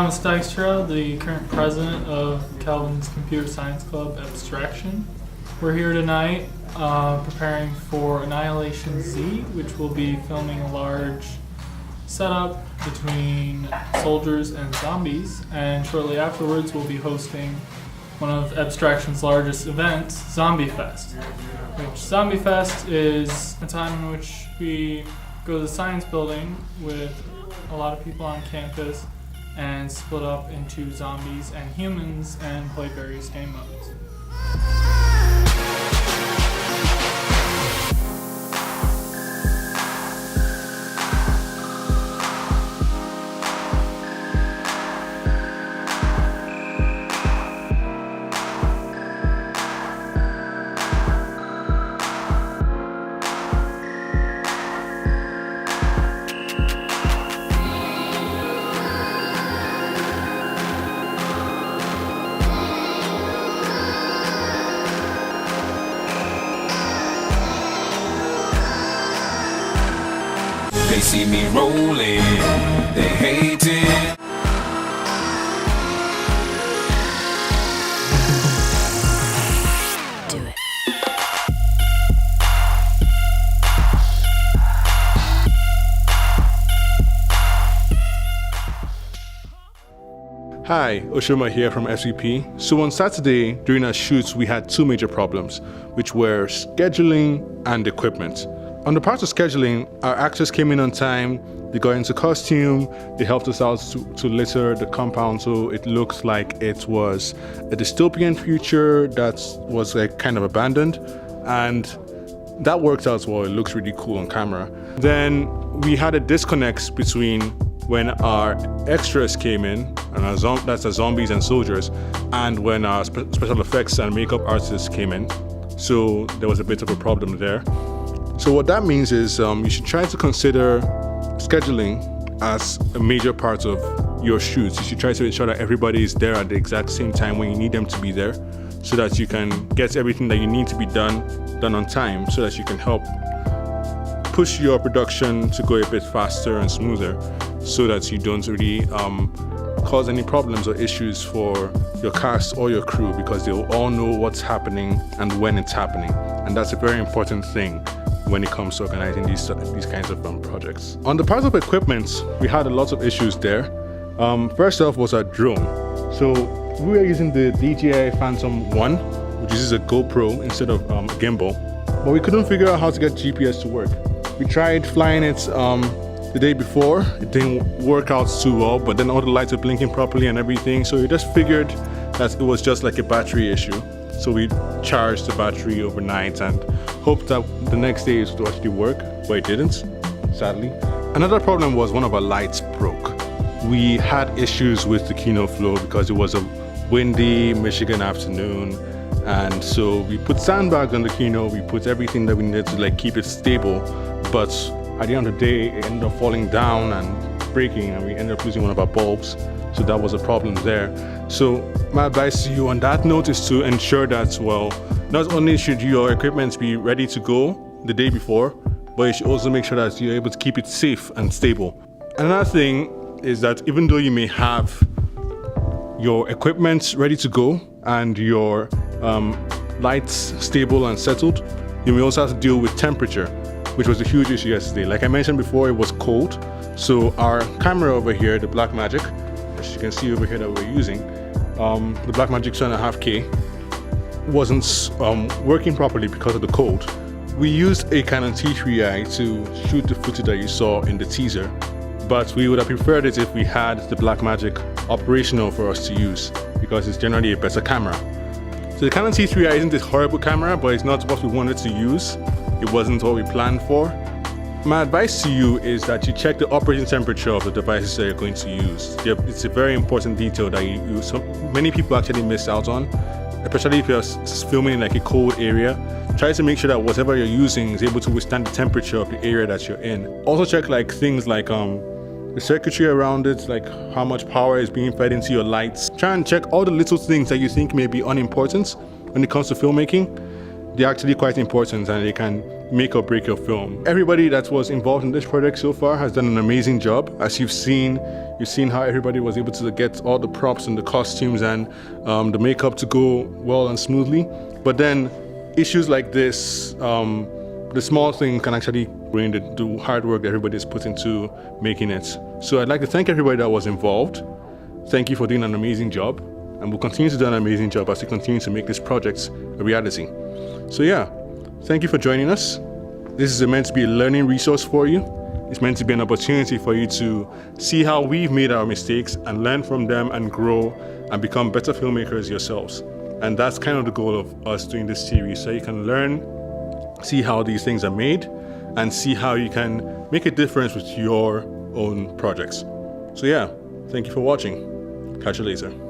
Thomas Dykstra, the current president of Calvin's Computer Science Club Abstraction. We're here tonight preparing for AnnihilationZ, which will be filming a large setup between soldiers and zombies, and shortly afterwards we'll be hosting one of Abstraction's largest events, Zombie Fest. Which Zombie Fest is a time in which we go to the science building with a lot of people on campus and split up into zombies and humans and play various game modes. They see me rolling, they hate it. Do it. Hi, Oshoma here from SVP. So on Saturday, during our shoots, we had two major problems, which were scheduling and equipment. On the part of scheduling, our actors came in on time, they got into costume, they helped us out to litter the compound so it looked like it was a dystopian future that was like kind of abandoned, and that worked out well. It looks really cool on camera. Then we had a disconnect between when our extras came in, and that's the zombies and soldiers, and when our special effects and makeup artists came in. So there was a bit of a problem there. So what that means is you should try to consider scheduling as a major part of your shoots. You should try to ensure that everybody is there at the exact same time when you need them to be there, so that you can get everything that you need to be done on time, so that you can help push your production to go a bit faster and smoother, so that you don't really cause any problems or issues for your cast or your crew, because they'll all know what's happening and when it's happening. And that's a very important thing when it comes to organizing these kinds of projects. On the part of equipment, we had a lot of issues there. First off was our drone. So we were using the DJI Phantom 1, which uses a GoPro instead of a gimbal, but we couldn't figure out how to get GPS to work. We tried flying it the day before. It didn't work out too well, but then all the lights were blinking properly and everything, so we just figured that it was just like a battery issue. So we charged the battery overnight and hoped that the next day it would actually work, but it didn't, sadly. Another problem was one of our lights broke. We had issues with the Kino flow because it was a windy Michigan afternoon, and so we put sandbags on the Kino, we put everything that we needed to keep it stable, but at the end of the day it ended up falling down and breaking, and we ended up losing one of our bulbs. So that was a problem there. So my advice to you on that note is to ensure that, well, not only should your equipment be ready to go the day before, but you should also make sure that you're able to keep it safe and stable. Another thing is that even though you may have your equipment ready to go and your lights stable and settled, you may also have to deal with temperature, which was a huge issue yesterday. Like I mentioned before, it was cold. So our camera over here, the Blackmagic, as you can see over here that we're using, the Blackmagic 2.5K wasn't working properly because of the cold. We used a Canon T3i to shoot the footage that you saw in the teaser, but we would have preferred it if we had the Blackmagic operational for us to use, because it's generally a better camera. So the Canon T3i isn't a horrible camera, but it's not what we wanted to use. It wasn't what we planned for. My advice to you is that you check the operating temperature of the devices that you're going to use. It's a very important detail that so many people actually miss out on, especially if you're filming in like a cold area. Try to make sure that whatever you're using is able to withstand the temperature of the area that you're in. Also check like things like the circuitry around it, like how much power is being fed into your lights. Try and check all the little things that you think may be unimportant when it comes to filmmaking. they're actually quite important and they can make or break your film. Everybody that was involved in this project so far has done an amazing job. As you've seen how everybody was able to get all the props and the costumes and the makeup to go well and smoothly. But then issues like this, the small thing can actually ruin the hard work that everybody's put into making it. So I'd like to thank everybody that was involved. Thank you for doing an amazing job, and we'll continue to do an amazing job as we continue to make this project a reality. So yeah, thank you for joining us. This is meant to be a learning resource for you. It's meant to be an opportunity for you to see how we've made our mistakes and learn from them and grow and become better filmmakers yourselves. And that's kind of the goal of us doing this series, so you can learn, see how these things are made, and see how you can make a difference with your own projects. So yeah, thank you for watching. Catch you later.